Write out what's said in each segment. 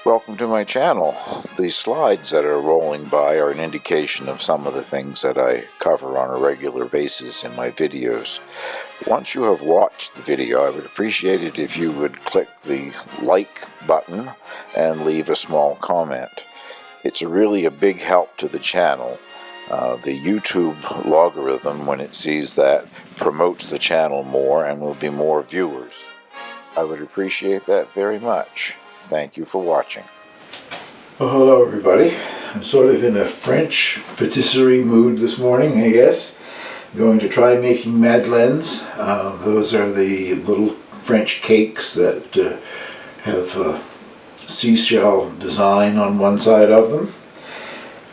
Welcome to my channel. These slides that are rolling by are an indication of some of the things that I cover on a regular basis in my videos. Once you have watched the video, I would appreciate it if you would click the like button and leave a small comment. It's really a big help to the channel. The YouTube logarithm, when it sees that, promotes the channel more and will be more viewers. I would appreciate that very much. Thank you for watching. Well, hello everybody. I'm sort of in a French patisserie mood this morning, I guess. I'm going to try making madeleines. Those are the little French cakes that have a seashell design on one side of them.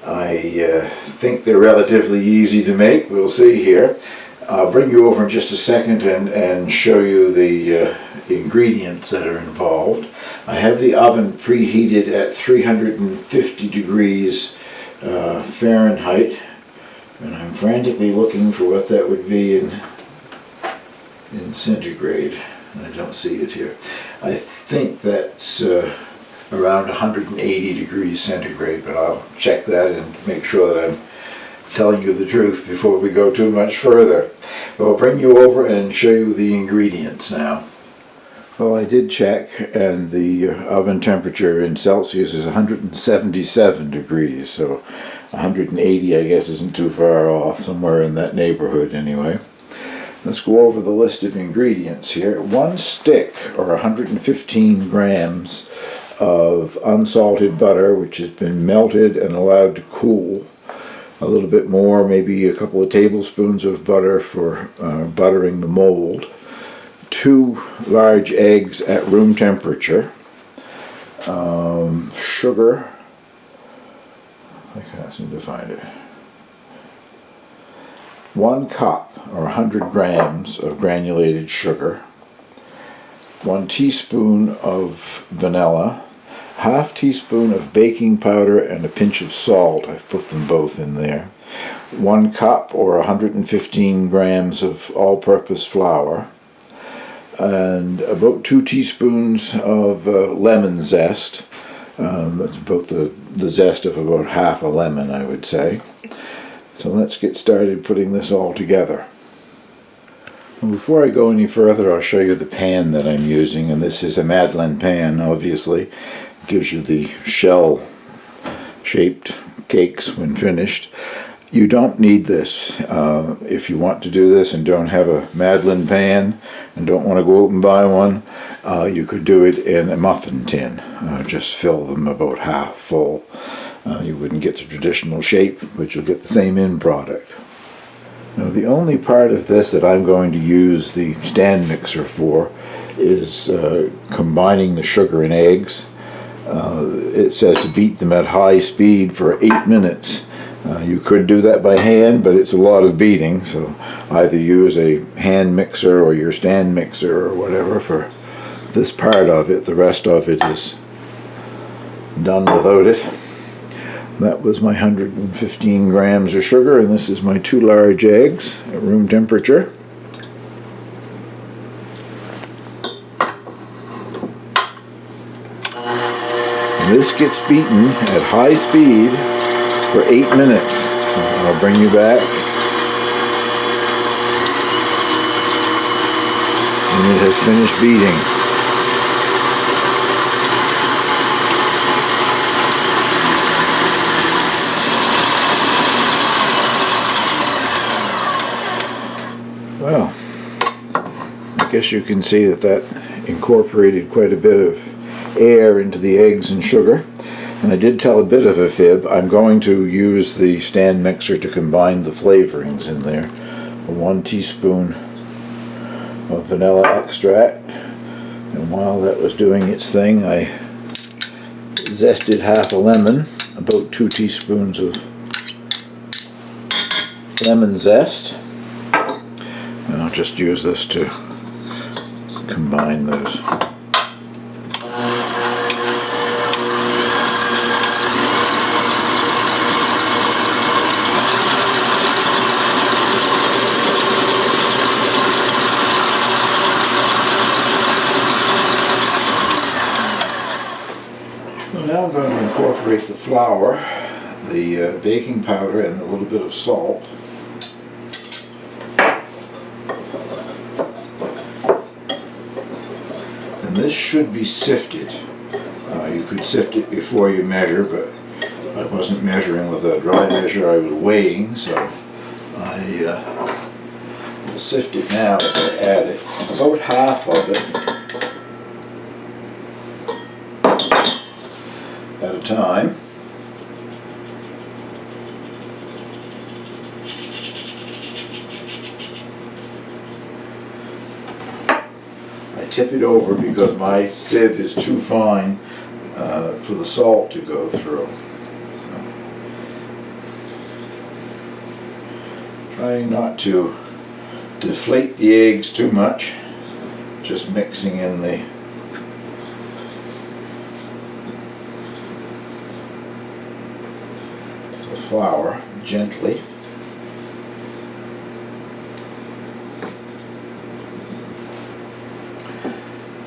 I think they're relatively easy to make. We'll see here. I'll bring you over in just a second and show you the ingredients that are involved. I have the oven preheated at 350 degrees Fahrenheit, and I'm frantically looking for what that would be in centigrade. I don't see it here. I think that's around 180 degrees centigrade, but I'll check that and make sure that I'm telling you the truth before we go too much further. But I'll bring you over and show you the ingredients now. Well, I did check, and the oven temperature in Celsius is 177 degrees, so 180 I guess isn't too far off, somewhere in that neighborhood anyway. Let's go over the list of ingredients here. 1 stick, or 115 grams of unsalted butter, which has been melted and allowed to cool. A little bit more, maybe a couple of tablespoons of butter for buttering the mold. 2 large eggs at room temperature. Sugar, I can't seem to find it. 1 cup, or 100 grams of granulated sugar. 1 teaspoon of vanilla. Half teaspoon of baking powder and a pinch of salt. I've put them both in there. 1 cup, or 115 grams of all-purpose flour. And about 2 teaspoons of lemon zest. That's about the zest of about half a lemon, I would say. So let's get started putting this all together. And before I go any further, I'll show you the pan that I'm using, and this is a Madeleine pan, obviously. It gives you the shell-shaped cakes when finished. You don't need this. If you want to do this and don't have a Madeleine pan and don't want to go out and buy one, you could do it in a muffin tin. Just fill them about half full. You wouldn't get the traditional shape, but you'll get the same end product. Now, the only part of this that I'm going to use the stand mixer for is combining the sugar and eggs. It says to beat them at high speed for 8 minutes. You could do that by hand, but it's a lot of beating, so either use a hand mixer or your stand mixer or whatever for this part of it. The rest of it is done without it. That was my 115 grams of sugar, and this is my 2 large eggs at room temperature. And this gets beaten at high speed for 8 minutes. So I'll bring you back. And it has finished beating. Well, I guess you can see that incorporated quite a bit of air into the eggs and sugar. And I did tell a bit of a fib. I'm going to use the stand mixer to combine the flavorings in there. 1 teaspoon of vanilla extract. And while that was doing its thing, I zested half a lemon, about 2 teaspoons of lemon zest. And I'll just use this to combine those. Now I'm going to incorporate the flour, the baking powder, and a little bit of salt. And this should be sifted. You could sift it before you measure, but I wasn't measuring with a dry measure, I was weighing, so I will sift it now as I add it. About half of it at a time. I tip it over because my sieve is too fine for the salt to go through. So, trying not to deflate the eggs too much, just mixing in the flour gently.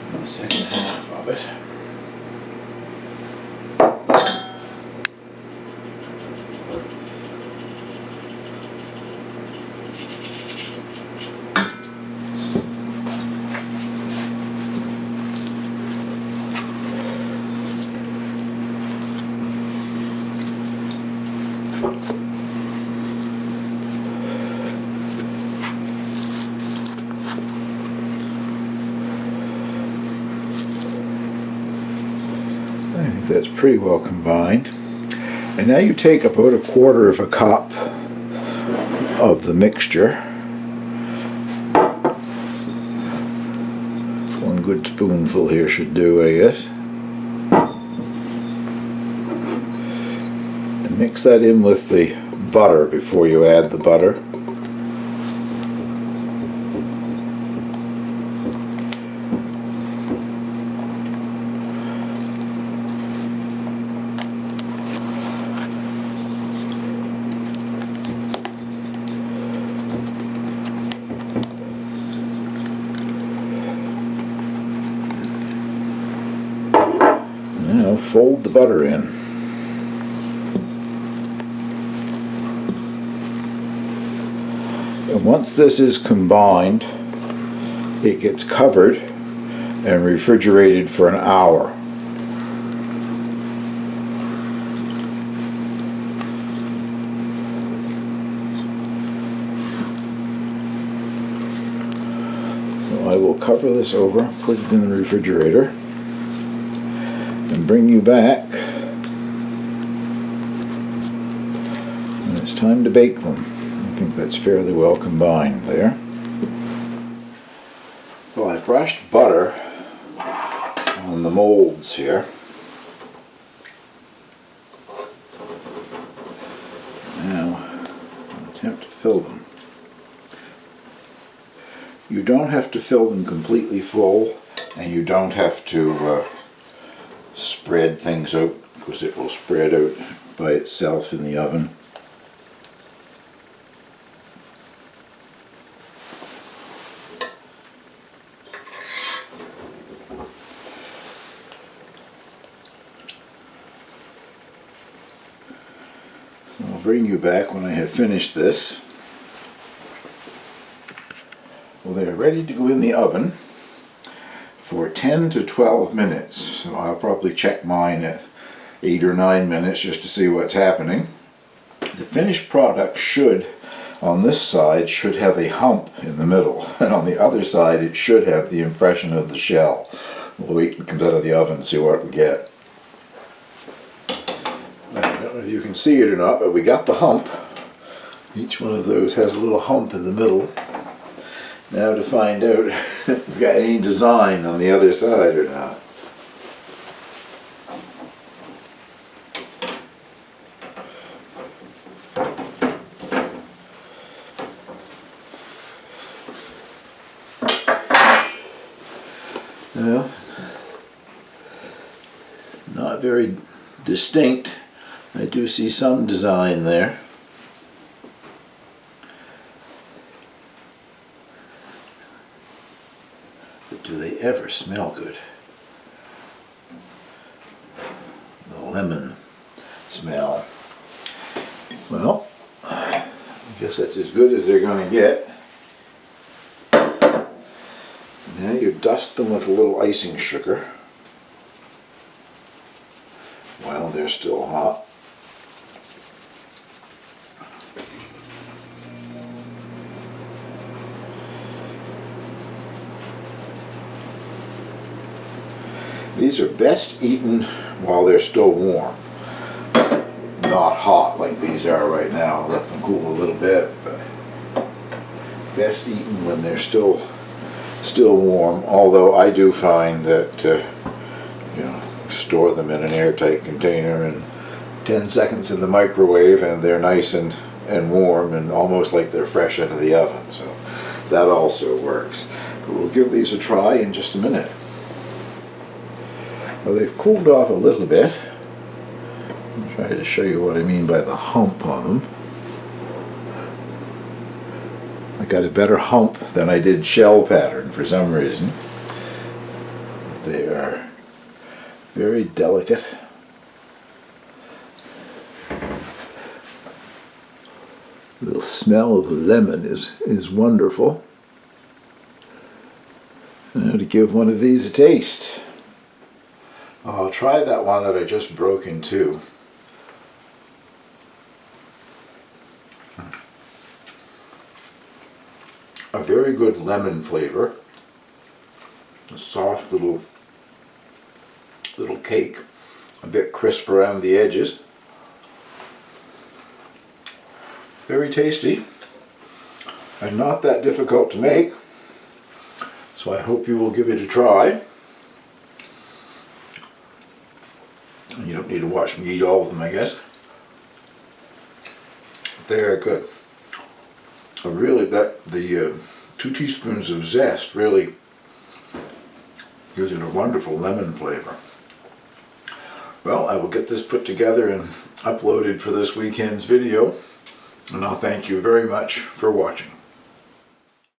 And the second half of it. I think that's pretty well combined. And now you take about a quarter of a cup of the mixture. One good spoonful here should do, I guess. And mix that in with the butter before you add the butter. Now fold the butter in. And once this is combined, it gets covered and refrigerated for an hour. So I will cover this over, put it in the refrigerator, and bring you back when it's time to bake them. I think that's fairly well combined there. Well, I brushed butter on the molds here. Now I'll attempt to fill them. You don't have to fill them completely full, and you don't have to spread things out, because it will spread out by itself in the oven. So I'll bring you back when I have finished this. Well, they are ready to go in the oven for 10 to 12 minutes. So I'll probably check mine at 8 or 9 minutes just to see what's happening. The finished product should, on this side, should have a hump in the middle, and on the other side it should have the impression of the shell. We'll wait until it comes out of the oven and see what we get. I don't know if you can see it or not, but we got the hump. Each one of those has a little hump in the middle. Now to find out if we've got any design on the other side or not. Well, not very distinct. I do see some design there. But do they ever smell good? The lemon smell. Well, I guess that's as good as they're going to get. Now you dust them with a little icing sugar while they're still hot. These are best eaten while they're still warm, not hot like these are right now. Let them cool a little bit, but best eaten when they're still warm. Although I do find that you know, store them in an airtight container and 10 seconds in the microwave and they're nice and warm and almost like they're fresh out of the oven. So that also works. But we'll give these a try in just a minute. Well, they've cooled off a little bit. I'll try to show you what I mean by the hump on them. I got a better hump than I did shell pattern for some reason. They are very delicate. The smell of the lemon is wonderful. Now to give one of these a taste. I'll try that one that I just broke in two. A very good lemon flavor. A soft little cake. A bit crisp around the edges. Very tasty. And not that difficult to make. So I hope you will give it a try. You don't need to watch me eat all of them, I guess. They are good. Really, the 2 teaspoons of zest really gives it a wonderful lemon flavor. Well, I will get this put together and uploaded for this weekend's video, and I'll thank you very much for watching.